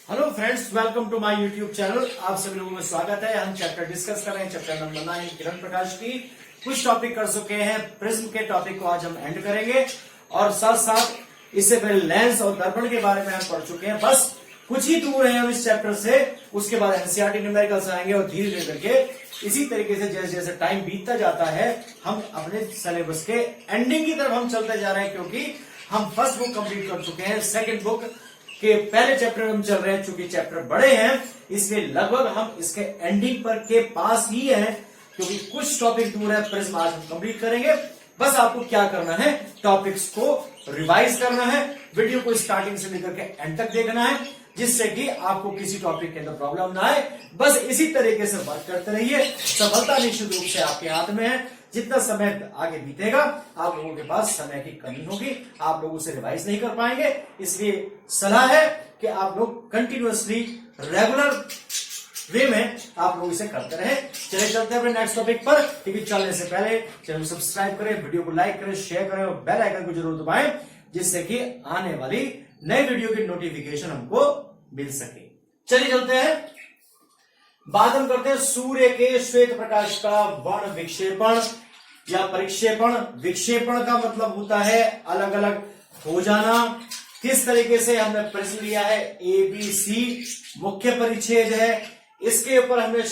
Hello friends, welcome to my YouTube channel. आप सभी लोगों में स्वागत है। हम चैप्टर डिस्कस कर रहे हैं, चैप्टर नंबर 9 किरण प्रकाश की। कुछ टॉपिक कर चुके हैं, प्रिज्म के टॉपिक को आज हम एंड करेंगे और साथ साथ इससे पहले लेंस और दर्पण के बारे में हम पढ़ चुके हैं। बस कुछ ही दूर है हम इस चैप्टर से। उसके बाद एनसीईआरटी न्यूमेरिकल्स आएंगे और धीरे धीरे करके इसी तरीके से जैसे जैसे टाइम बीतता जाता है हम अपने सिलेबस के एंडिंग की तरफ हम चलते जा रहे हैं, क्योंकि हम फर्स्ट बुक कंप्लीट कर चुके हैं। सेकेंड बुक के पहले चैप्टर हम चल रहे हैं। चूंकि चैप्टर बड़े हैं इसलिए लगभग हम इसके एंडिंग पर के पास ही हैं, क्योंकि कुछ टॉपिक दूर है। प्रिज्म आज हम कंप्लीट करेंगे। बस आपको क्या करना है, टॉपिक्स को रिवाइज करना है, वीडियो को स्टार्टिंग से लेकर के एंड तक देखना है, जिससे कि आपको किसी टॉपिक के अंदर प्रॉब्लम ना आए। बस इसी तरीके से वर्क करते रहिए। सफलता निश्चित रूप से आपके हाथ में है। जितना समय आगे बीतेगा आप लोगों के पास समय की कमी होगी, आप लोग उसे रिवाइज नहीं कर पाएंगे। इसलिए सलाह है कि आप लोग कंटिन्यूअसली रेगुलर वे में आप लोग इसे करते रहे। चले चलते हैं अपने नेक्स्ट टॉपिक पर। लेकिन चलने से पहले चैनल को सब्सक्राइब करें, वीडियो को लाइक करें, शेयर करें और बेल आइकन को जरूर दबाएं, जिससे कि आने वाली नई वीडियो की नोटिफिकेशन हमको मिल सके। चलिए चलते हैं, बात हम करते हैं सूर्य के श्वेत प्रकाश का वर्ण विक्षेपण या परिक्षेपण। विक्षेपण का मतलब होता है अलग अलग हो जाना। किस तरीके से हमने प्रिज्म लिया है, ABC मुख्य परिच्छेद है। इसके ऊपर हमने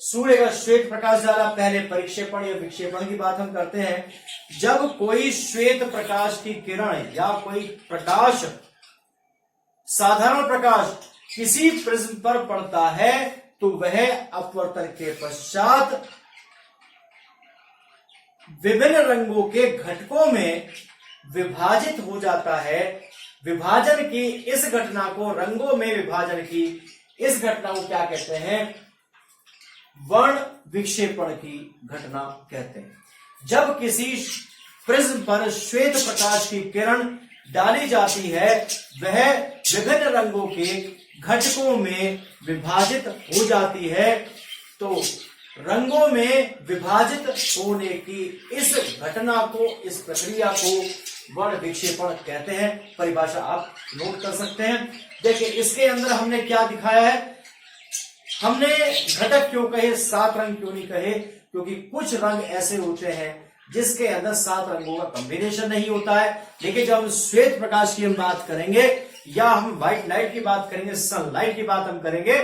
सूर्य का श्वेत प्रकाश डाला। पहले परिक्षेपण या विक्षेपण की बात हम करते हैं। जब कोई श्वेत प्रकाश की किरण या कोई प्रकाश, साधारण प्रकाश किसी प्रिज्म पर पड़ता है तो वह अपवर्तन के पश्चात विभिन्न रंगों के घटकों में विभाजित हो जाता है। विभाजन की इस घटना को, रंगों में विभाजन की इस घटना को क्या कहते हैं, वर्ण विक्षेपण की घटना कहते हैं। जब किसी प्रिज्म पर श्वेत प्रकाश की किरण डाली जाती है वह विभिन्न रंगों के घटकों में विभाजित हो जाती है। तो रंगों में विभाजित होने की इस घटना को, इस प्रक्रिया को वर्ण विक्षेपण कहते हैं। परिभाषा आप नोट कर सकते हैं। देखिए इसके अंदर हमने क्या दिखाया है। हमने घटक क्यों कहे, 7 रंग क्यों नहीं कहे, क्योंकि कुछ रंग ऐसे होते हैं जिसके अंदर 7 रंगों का कॉम्बिनेशन नहीं होता है। लेकिन जब हम श्वेत प्रकाश की हम बात करेंगे या हम व्हाइट लाइट की बात करेंगे, सनलाइट की बात हम करेंगे,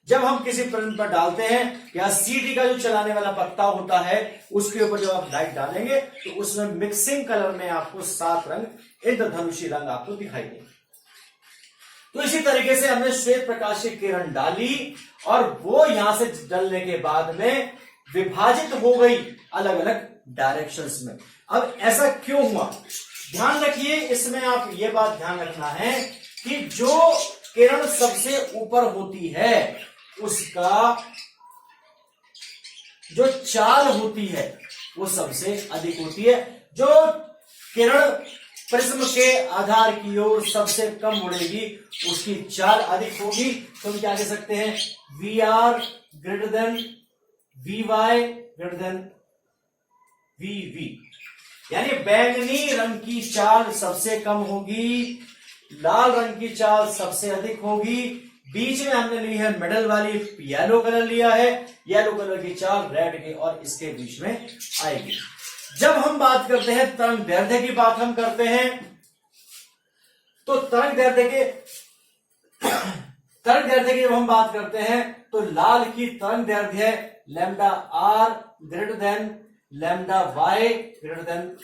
जब हम किसी प्रिज्म पर डालते हैं या सीडी का जो चलाने वाला पत्ता होता है उसके ऊपर जब आप लाइट डालेंगे तो उसमें मिक्सिंग कलर में आपको 7 रंग, इंद्रधनुषी रंग आपको दिखाई देंगे। तो इसी तरीके से हमने श्वेत प्रकाश की किरण डाली और वो यहां से डलने के बाद में विभाजित हो गई अलग अलग डायरेक्शंस में। अब ऐसा क्यों हुआ, ध्यान रखिए। इसमें आप ये बात ध्यान रखना है कि जो किरण सबसे ऊपर होती है उसका जो चाल होती है वो सबसे अधिक होती है। जो किरण प्रिज्म के आधार की ओर सबसे कम उड़ेगी उसकी चाल अधिक होगी। तो हम क्या कह सकते हैं, VR greater than VY greater than VV, यानी बैंगनी रंग की चाल सबसे कम होगी, लाल रंग की चाल सबसे अधिक होगी। बीच में हमने ली है मिडल वाली, येलो कलर लिया है, येलो कलर की चाल रेड की और इसके बीच में आएगी। जब हम बात करते हैं तरंग दैर्ध्य की बात हम करते हैं तो तरंग दैर्ध्य की जब हम बात करते हैं तो लाल की तरंग दैर्ध्य है λR greater than λY greater than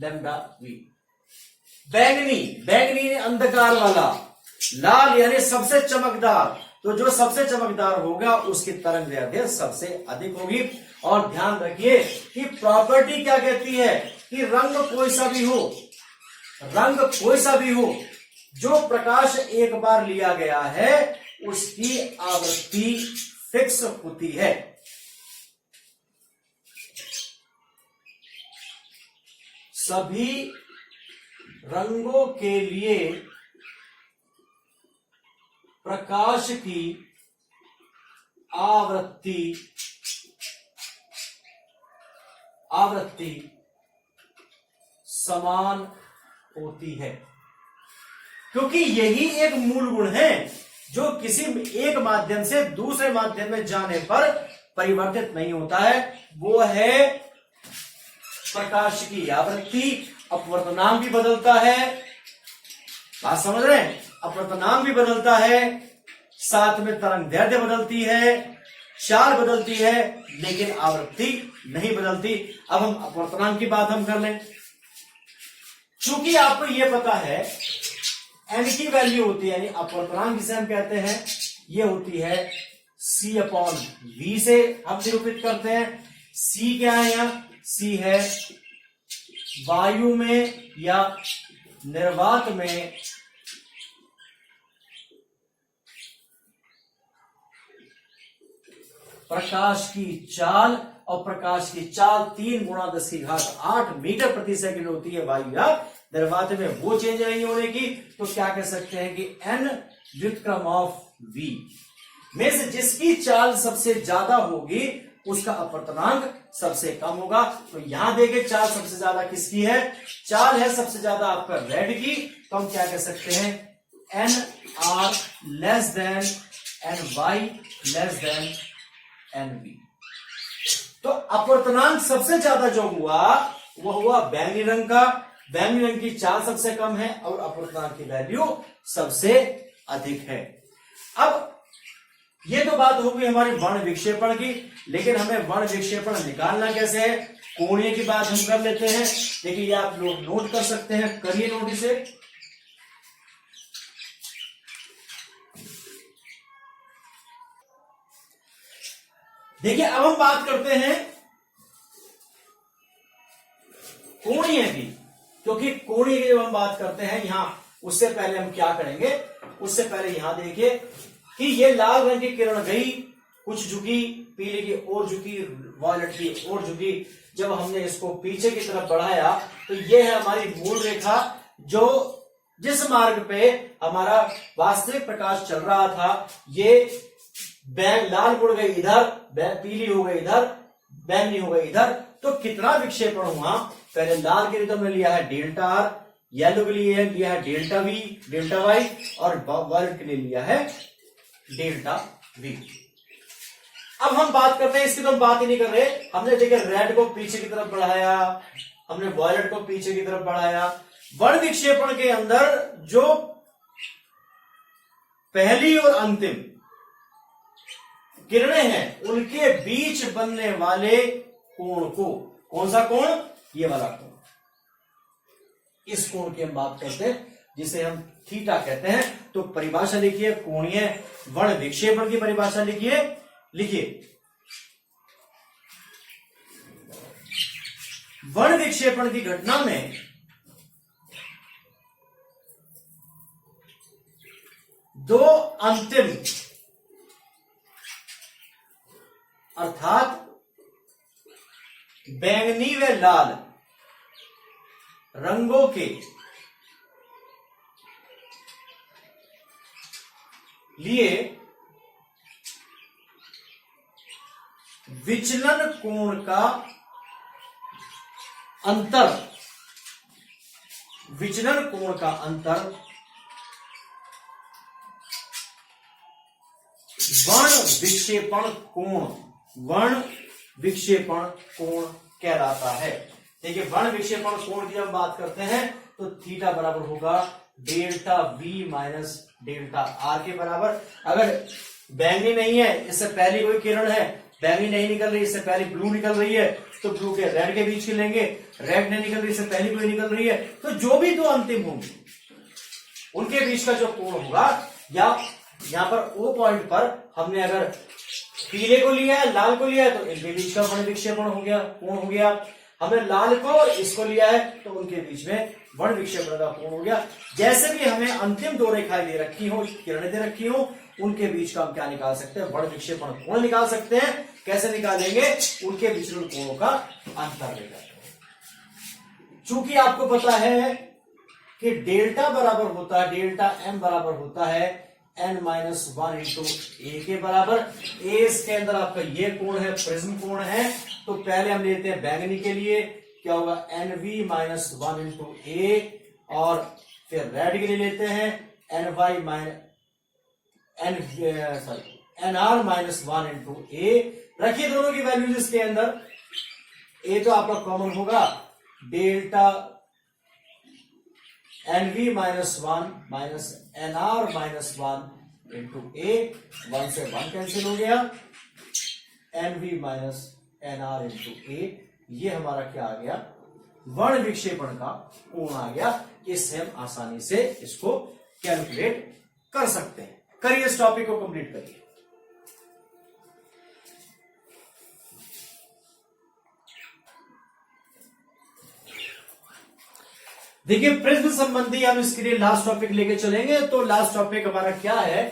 λV। बैंगनी अंधकार वाला, लाल यानी सबसे चमकदार, तो जो सबसे चमकदार होगा उसकी तरंग दैर्ध्य सबसे अधिक होगी। और ध्यान रखिए कि प्रॉपर्टी क्या कहती है कि रंग कोई सा भी हो, जो प्रकाश एक बार लिया गया है उसकी आवृत्ति फिक्स होती है। सभी रंगों के लिए प्रकाश की आवृत्ति समान होती है, क्योंकि यही एक मूल गुण है जो किसी एक माध्यम से दूसरे माध्यम में जाने पर परिवर्तित नहीं होता है, वो है प्रकाश की आवृत्ति। अपवर्तनांक भी बदलता है, बात समझ रहे हैं, अपवर्तनांक भी बदलता है, साथ में तरंग दैर्ध्य बदलती है, चाल बदलती है, लेकिन आवृत्ति नहीं बदलती। अब हम अपवर्तनांक की बात हम कर लें। चूंकि आपको यह पता है एन की वैल्यू होती है, यानी अपवर्तनांक जिसे हम कहते हैं, ये होती है C/V से हम निरूपित करते हैं। C क्या है यहां? C है वायु में या निर्वात में प्रकाश की चाल, और प्रकाश की चाल 3 × 10⁸ मीटर प्रति सेकंड होती है वायु या निर्वात में, वो चेंज नहीं होने की। तो क्या कह सकते हैं कि n व्युत्क्रम ऑफ v में से जिसकी चाल सबसे ज्यादा होगी उसका अपवर्तनांक सबसे कम होगा। तो यहां देखे चाल सबसे ज्यादा किसकी है? चाल है सबसे ज्यादा आपका रेड की। तो हम क्या कह सकते हैं? NR less than NY less than NV। तो अपवर्तनांक सबसे ज्यादा जो हुआ वह हुआ बैंगनी रंग का। बैंगनी रंग की चाल सबसे कम है और अपवर्तनांक की वैल्यू सबसे अधिक है। अब ये तो बात हो गई हमारी वर्ण विक्षेपण की, लेकिन हमें वर्ण विक्षेपण निकालना कैसे है? कोणीय की बात हम कर लेते हैं। देखिए ये आप लोग नोट कर सकते हैं, करिए नोट इसे। देखिए अब हम बात करते हैं कोणीय की, क्योंकि कोणीय की जब हम बात करते हैं यहां, उससे पहले हम क्या करेंगे? उससे पहले यहां देखिए कि ये लाल रंग की किरण गई, कुछ झुकी, पीले की ओर झुकी, वॉयलेट की ओर झुकी। जब हमने इसको पीछे की तरफ बढ़ाया तो ये है हमारी मूल रेखा, जो जिस मार्ग पे हमारा वास्तविक प्रकाश चल रहा था। ये लाल मुड़ गई इधर, पीली हो गई इधर, बैंगनी हो गई इधर। तो कितना विक्षेपण हुआ? पहले लाल के लिए तो हमने लिया है डेल्टा आर, येलो के लिए लिया है डेल्टा वी, डेल्टा वाई, और वॉयलेट के लिए लिया है डेल्टा वी। अब हम बात करते हैं, इसकी तो हम बात ही नहीं कर रहे। हमने देखिए रेड को पीछे की तरफ बढ़ाया, हमने वॉयलेट को पीछे की तरफ बढ़ाया। वर्ण विक्षेपण के अंदर जो पहली और अंतिम किरणें हैं उनके बीच बनने वाले कोण को, कौन सा कोण? ये वाला कोण, इस कोण की हम बात करते हैं, जिसे हम थीटा कहते हैं। तो परिभाषा लिखिए, कोणीय वर्ण विक्षेपण की परिभाषा लिखिए। वर्ण विक्षेपण की घटना में दो अंतिम अर्थात बैंगनी व लाल रंगों के लिए विचलन कोण का अंतर, विचलन कोण का अंतर वर्ण विक्षेपण कोण, वर्ण विक्षेपण कोण कहलाता है। देखिए वर्ण विक्षेपण कोण की जब बात करते हैं तो थीटा बराबर होगा delta we minus delta R के बराबर। अगर बैंगनी नहीं है, इससे पहली कोई किरण है, बैंगनी नहीं निकल रही, इससे पहले ब्लू निकल रही है, तो ब्लू के रेड के बीच के लेंगे। रेड नहीं निकल रही, इससे पहली कोई निकल रही है, तो जो भी दो अंतिम होंगे उनके बीच का जो कोण होगा, या यहां पर ओ पॉइंट पर हमने अगर पीले को लिया है, लाल को लिया है, तो इनके बीच का वर्ण विक्षेपण हो गया, कोण हो गया। हमने लाल को और इसको लिया है तो उनके बीच में वर्ण विक्षेपण का कोण हो गया। जैसे भी हमें अंतिम दो रेखाएं दे रखी हो, किरणें दे रखी हो, उनके बीच का हम क्या निकाल सकते हैं? वर्ण विक्षेपण कोण निकाल सकते हैं। कैसे निकालेंगे? उनके विचलन कोणों का अंतर लेकर। चूंकि आपको पता है कि डेल्टा बराबर होता है, डेल्टा एम बराबर होता है n-1 इंटू ए के बराबर। ए इसके अंदर आपका ये कोण है, प्रिज्म कोण है। तो पहले हम लेते हैं बैंगनी के लिए, क्या होगा? NV-1 इंटू ए, और फिर रेड के लिए लेते हैं NR माइनस 1 इंटू ए। रखिए दोनों की वैल्यूज इसके अंदर। ए तो आपका कॉमन होगा, delta NV minus 1 minus NR minus 1 into A. 1 से 1 कैंसिल हो गया, NV minus NR into A. ये हमारा क्या आ गया, वर्ण विक्षेपण का कोण आ गया। इससे हम आसानी से इसको कैलकुलेट कर सकते हैं। करिए इस टॉपिक को कंप्लीट करिए। देखिए प्रिज्म संबंधी हम इसके लिए लास्ट टॉपिक लेके चलेंगे। तो लास्ट टॉपिक हमारा क्या है,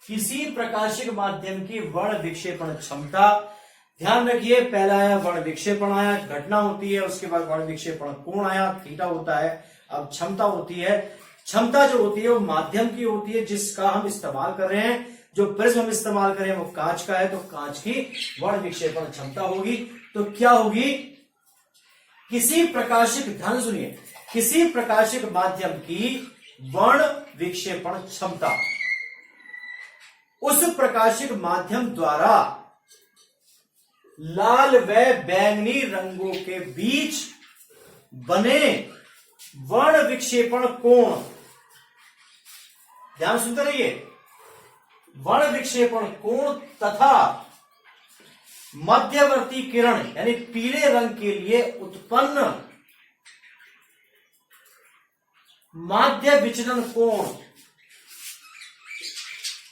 किसी प्रकाशिक माध्यम की वर्ण विक्षेपण क्षमता। ध्यान रखिए, पहला आया वर्ण विक्षेपण आया, घटना होती है, उसके बाद वर्ण विक्षेपण कोण आया, थीटा होता है। अब क्षमता होती है। क्षमता जो होती है वो माध्यम की होती है जिसका हम इस्तेमाल कर रहे हैं। जो प्रिज्म हम इस्तेमाल कर रहे हैं वो कांच का है, तो कांच की वर्ण विक्षेपण क्षमता होगी। तो क्या होगी, किसी प्रकाशिक, ध्यान सुनिए, किसी प्रकाशिक माध्यम की वर्ण विक्षेपण क्षमता उस प्रकाशिक माध्यम द्वारा लाल व बैंगनी रंगों के बीच बने वर्ण विक्षेपण कोण। ध्यान सुनते रहिए, वर्ण विक्षेपण कोण तथा मध्यवर्ती किरण यानी पीले रंग के लिए उत्पन्न माध्य विचलन कोण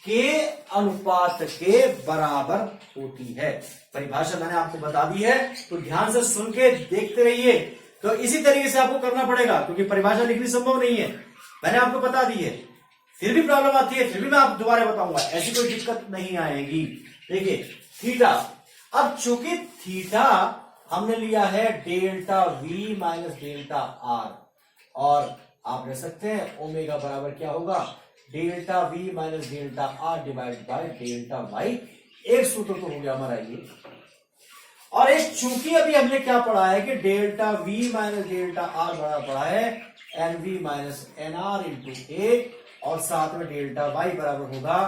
के अनुपात के बराबर होती है। परिभाषा मैंने आपको बता दी है, तो ध्यान से सुन के देखते रहिए। तो इसी तरीके से आपको करना पड़ेगा क्योंकि परिभाषा लिखनी संभव नहीं है, मैंने आपको बता दी है। फिर भी प्रॉब्लम आती है, फिर भी मैं आपको दोबारा बताऊंगा, ऐसी कोई दिक्कत नहीं आएगी। देखिए थीटा, अब चूंकि थीटा हमने लिया है delta V minus delta R, और आप ले सकते हैं ओमेगा बराबर क्या होगा, delta V minus delta R divide by delta Y। एक सूत्र तो हो गया हमारा ये। और एक चूंकि अभी हमने क्या पढ़ा है कि delta V minus delta R बराबर पढ़ा है NV माइनस NR इंटू ए, और साथ में डेल्टा Y बराबर होगा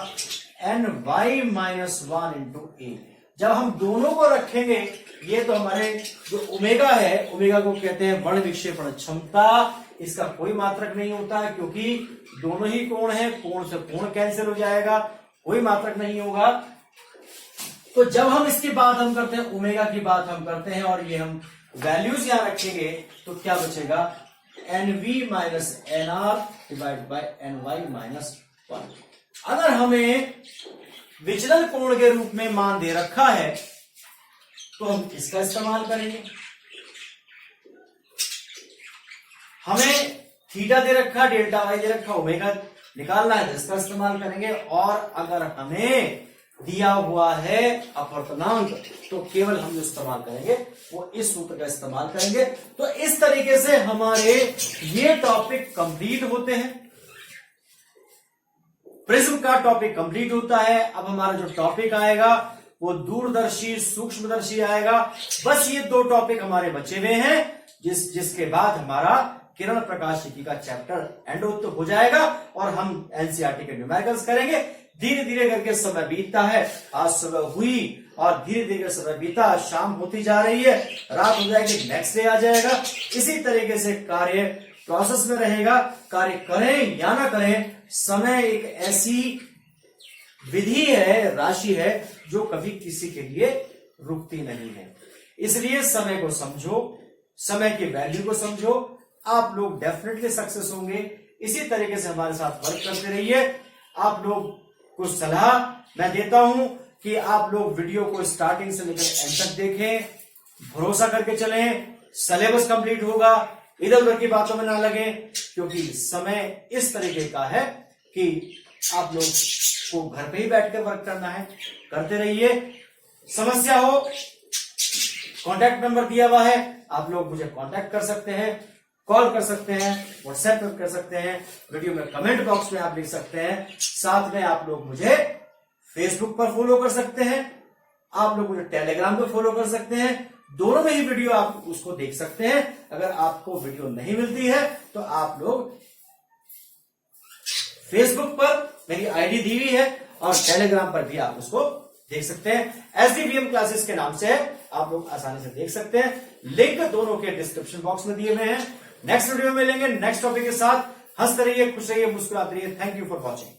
NY माइनस 1 इंटू ए। जब हम दोनों को रखेंगे, ये तो हमारे जो ओमेगा है, ओमेगा को कहते हैं वर्ण विक्षेपण क्षमता। इसका कोई मात्रक नहीं होता है क्योंकि दोनों ही कोण है, कोण से कोण कैंसिल हो जाएगा, कोई मात्रक नहीं होगा। तो जब हम इसकी बात हम करते हैं, ओमेगा की बात हम करते हैं, और ये हम वैल्यूज यहां रखेंगे, तो क्या बचेगा, NV minus NR divide by NY minus 1। अगर हमें विचलन कोण के रूप में मान दे रखा है तो हम इसका इस्तेमाल करेंगे। हमें थीटा दे रखा, डेल्टा वाई दे रखा, ओमेगा निकालना है तो इसका इस्तेमाल करेंगे। और अगर हमें दिया हुआ है अपवर्तनांक तो केवल हम जो इस्तेमाल करेंगे वो इस सूत्र का इस्तेमाल करेंगे। तो इस तरीके से हमारे ये टॉपिक कंप्लीट होते हैं, प्रिज्म का टॉपिक कंप्लीट होता है। अब हमारा जो टॉपिक आएगा वो दूरदर्शी सूक्ष्मदर्शी आएगा। बस ये दो टॉपिक हमारे बचे हुए हैं, जिसके बाद हमारा किरण प्रकाशिकी का चैप्टर एंड हो जाएगा और हम एनसीईआरटी के न्यूमेरिकल्स करेंगे। धीरे धीरे करके समय बीतता है, आज सुबह हुई और धीरे धीरे समय बीता, शाम होती जा रही है, रात हो जाएगी, नेक्स्ट डे आ जाएगा। इसी तरीके से कार्य प्रोसेस में रहेगा। कार्य करें या ना करें, समय एक ऐसी विधि है, राशि है जो कभी किसी के लिए रुकती नहीं है। इसलिए समय को समझो, समय की वैल्यू को समझो, आप लोग डेफिनेटली सक्सेस होंगे। इसी तरीके से हमारे साथ वर्क करते रहिए। आप लोग कुछ सलाह मैं देता हूं कि आप लोग वीडियो को स्टार्टिंग से लेकर एंड तक देखें, भरोसा करके चलें, सिलेबस कंप्लीट होगा, इधर उधर की बातों में ना लगे, क्योंकि समय इस तरीके का है कि आप लोग को घर पे ही बैठ कर वर्क करना है। करते रहिए। समस्या हो, कॉन्टैक्ट नंबर दिया हुआ है, आप लोग मुझे कॉन्टैक्ट कर सकते हैं, कॉल कर सकते हैं, व्हाट्सएप पे कर सकते हैं, वीडियो में कमेंट बॉक्स में आप लिख सकते हैं। साथ में आप लोग मुझे फेसबुक पर फॉलो कर सकते हैं, आप लोग मुझे टेलीग्राम पर फॉलो कर सकते हैं। दोनों में ही वीडियो आप उसको देख सकते हैं। अगर आपको वीडियो नहीं मिलती है तो आप लोग फेसबुक पर मेरी आईडी दी हुई है और टेलीग्राम पर भी आप उसको देख सकते हैं। SDVM क्लासेस के नाम से है, आप लोग आसानी से देख सकते हैं। लिंक दोनों के डिस्क्रिप्शन बॉक्स में दिए हुए हैं। नेक्स्ट वीडियो में मिलेंगे नेक्स्ट टॉपिक के साथ। हंसते रहिए, खुश रहिए, मुस्कुराते रहिए। Thank you for watching.